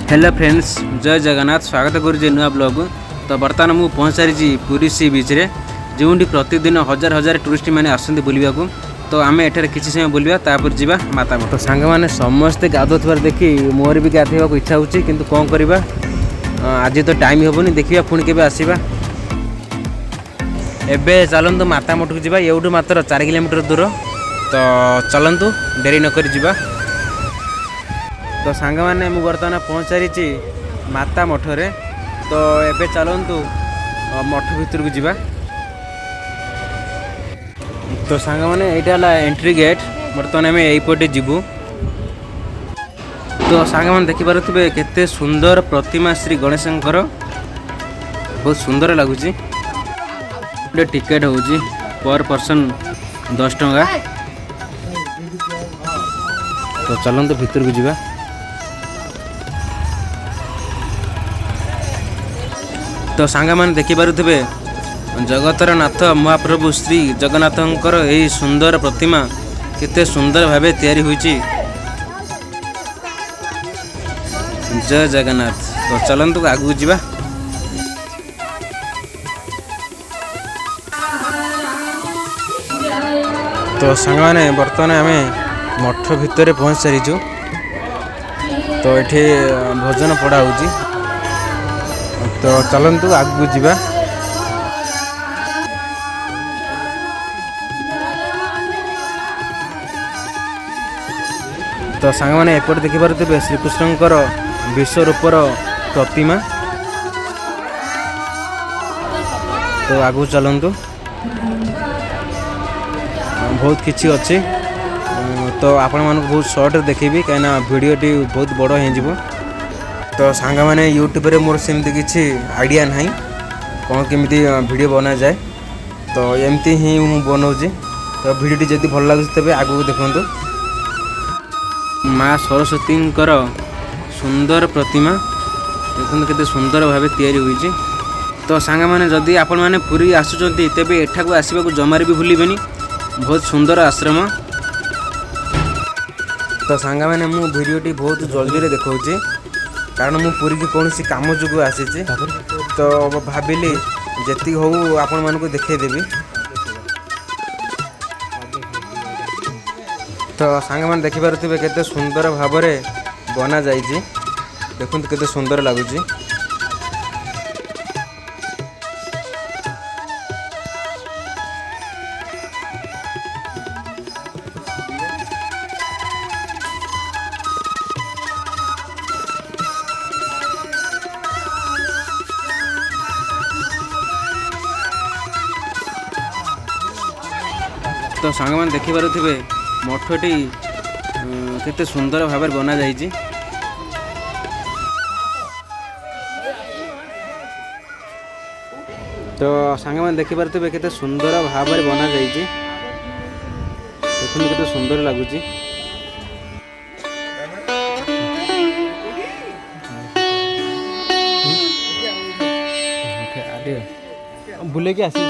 Hello friends, जय जगन्नाथ। स्वागत करुचे नुआ ब्लॉग। तो बर्तमान मुझे पहुँच सारी पुरी सी बीच रे जो प्रतिदिन हजार हजार टूरिस्ट मैंने आसती बुलवा को। तो आम एठार किसी समय बुलवा तापर जावा माता मठ। तो सांग मैंने समस्ते गाधुआर देखी मोर भी गाधोवा इच्छा होची, किंतु कौन करवा आज तो टाइम हेनी, देखा पुणी के आसवा। एबे चलतु माता मठ को जावा, एवं मात्र 4 किलोमीटर दूर। तो चलतु डेरी नक जा। तो सांग मैंने मुझे बर्तमान पहुँच सारी माता मठरे। तो एबे चलतु मठ भीतर को जावा। तो सांग मैंने यहाँ एंट्री गेट, बर्तमान आम यहीपटे जीवु। तो सांग मैंने देखिपे केते सुंदर प्रतिमा श्री गणेशंकर, बहुत सुंदर लगुच। टिकेट हो पर पर्सन 10 टंका। तो चलतु भीतर को जावा। तो सांग मैंने देखिपे जगतर नाथ महाप्रभु श्री जगन्नाथंकर यही सुंदर प्रतिमा केते सुंदर भावे तैयारी होईची। जय जगन्नाथ। तो चलतु आगू जावा। तो सांग मैंने बर्तमान आम मठ भितर पहुँच सारीचु। तो ये भोजन पड़ा होची। तो चलतु आगू जावा। तो सांग मैंने एपट देखिपे श्रीकृष्णकर विश्वरूपर प्रतिमा। तो आगू चलतु, बहुत किसी अच्छी। तो आपण मानक बहुत शॉर्ट देखी कहीं वीडियोटी बहुत बड़ हो। तो सांग मैंने यूट्यूब रे मोर सेमती किसी आइडिया ना कौन केमी वीडियो बना जाए। तो एमती ही मु बनाऊँगी। तो वीडियोटी जब भल लगे तेज आगू देखु। माँ सरस्वतींकर सुंदर प्रतिमा देखते केते सुंदर भाव तैयारी होईची। तो सांग मैंने जदि आपण मैंने पुरी आसुचंती तेबे एठा को आसवा को जमार भी भूलिबेनी, बहुत सुंदर आश्रम। तो सांग मैंने मु वीडियोटी बहुत जल्दी रे देखौची, कारण मु पुरी की कौन सी काम जो आसी। तो भाविली जी हो आपण मानक देखई देवी। तो सांग मैंने देखिपे केते सुंदर भाव में बना जाइए। देखु केते सुंदर लगुच। तो सांग मैंने देखिपे मठटी केते सुंदर भाव में बना जाइए। तो सांग मैंने देखिपे केते सुंदर भाव में बना जाइए। देखुन केते सुंदर लगुच। बुले के आसी।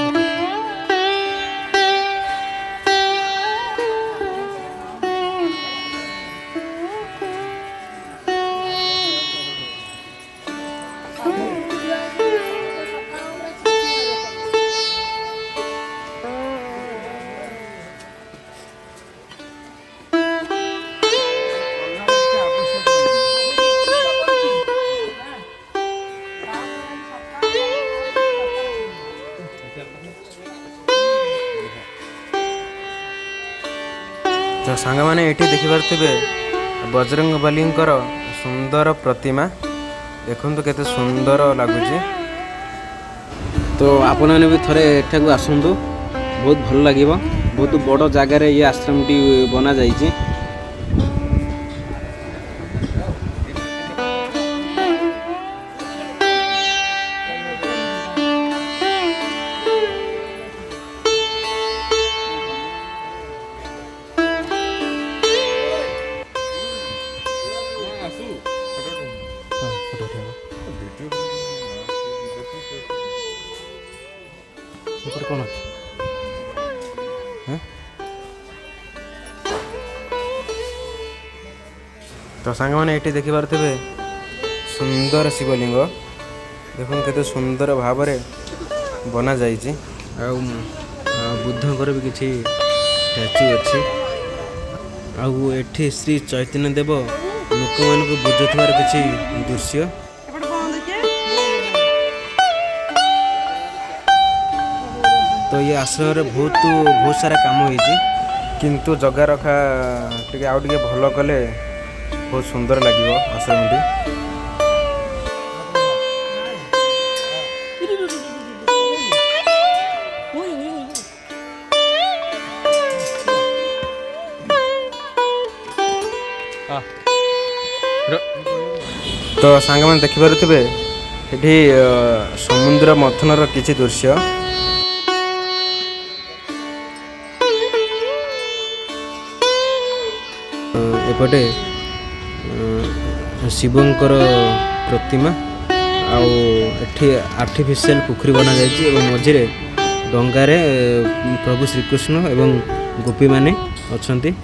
तो सांग मैंने ये देखिपे बजरंगबलींकर सुंदर प्रतिमा देखु केते सुंदर लगुच। तो आपण मैंने भी थोड़े एठा को आसतु, बहुत भल लगे। बहुत बड़ जगार ये आश्रम टी बना जाइए। कौन अच्छे तो सांग मैंने ये देखिपे सुंदर शिवलिंग देखो केते सुंदर भाव बना जाइए। बुद्धकर भी किसी स्टैच्यू अच्छी। आठी श्री चैतन्य देव लोक मान बुझुवार किसी दृश्य। तो ये आश्रम रे बहुत सारा काम होइछि किंतु जगह रखा टे आउ टे भल कले बहुत सुंदर लगे आश्रम टी। तो सांग मैंने देखिपे ये समुद्र मथनर किसी दृश्य। एपटे शिवंकर प्रतिमा आर्टिफिशियल पुखरी बना जाइए मझे डंगारे प्रभु श्रीकृष्ण एवं गोपी माने अछंती।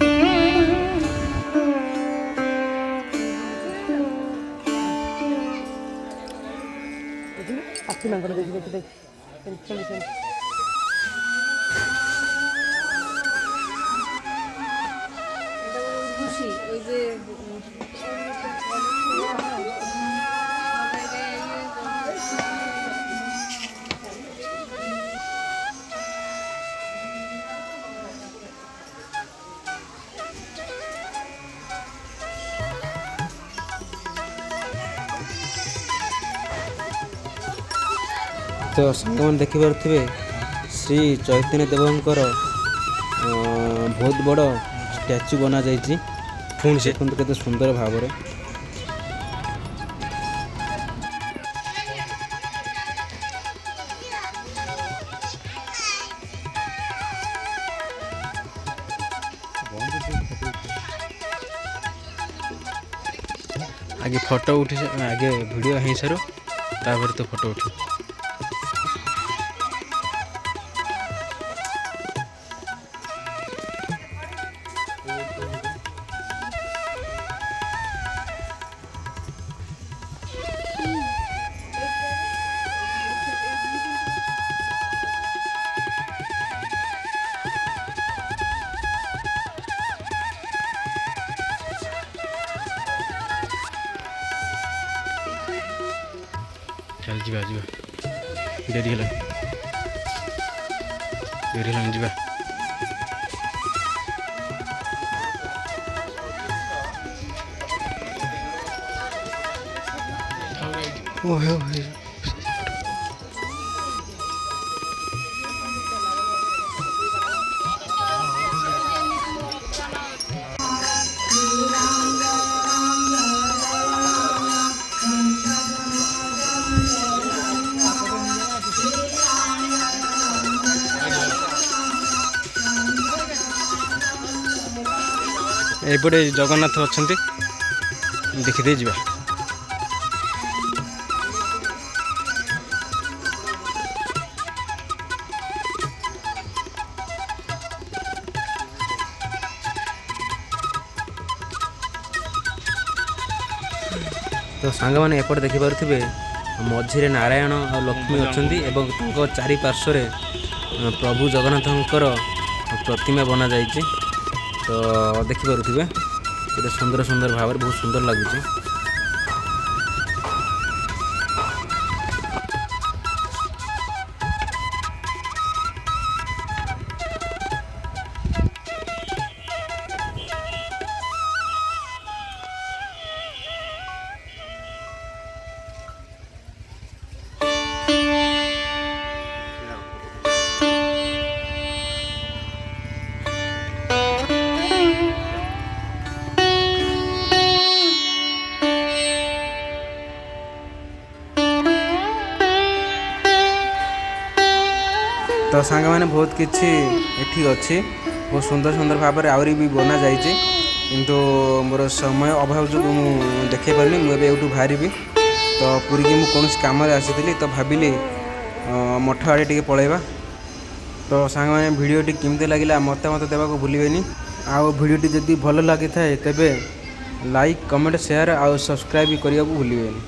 तो सामान देखिपे श्री चैतन्य देवंकर बहुत बड़ स्टैच्यू बना जाइए पुणी से देखते सुंदर भाव। आगे फोटो उठी आगे वीडियो हो सारू तो फोटो उठी। चल जीवा डेरी है जीवा। एपटे जगन्नाथ अच्छा देखीदे जा। तो सांग मैंने एपटे देखिपे मझे नारायण और लक्ष्मी अच्छा चारि पार्श्व प्रभु जगन्नाथंकर प्रतिमा बना जाइए। तो देखिपे ये सुंदर सुंदर भाव बहुत सुंदर लगुच। तो सांग मैंने बहुत किसी एठी अच्छी बहुत सुंदर सुंदर भाव में आहरी भी बना जाइए किंतु मोर समय अभाव जो मुझे देखे पारे मुझे यूँ बाहरी। तो पूरी की मुझे कौन कम आसी तो भाविली मठ आड़े टे पलैबा। तो सांग मैंने भिडियोटी केमती लगे मतामत देवा भूलें। आउ भिडियोटी जदि भल लगी था तेबे लाइक कमेंट शेयर और सब्सक्राइब करने को भूलें।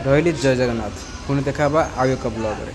ରହିଲି। ଜୟ ଜଗନ୍ନାଥ। ପୁଣି ଦେଖା ହେବା ଆଉ ଏକ ବ୍ଲଗରେ।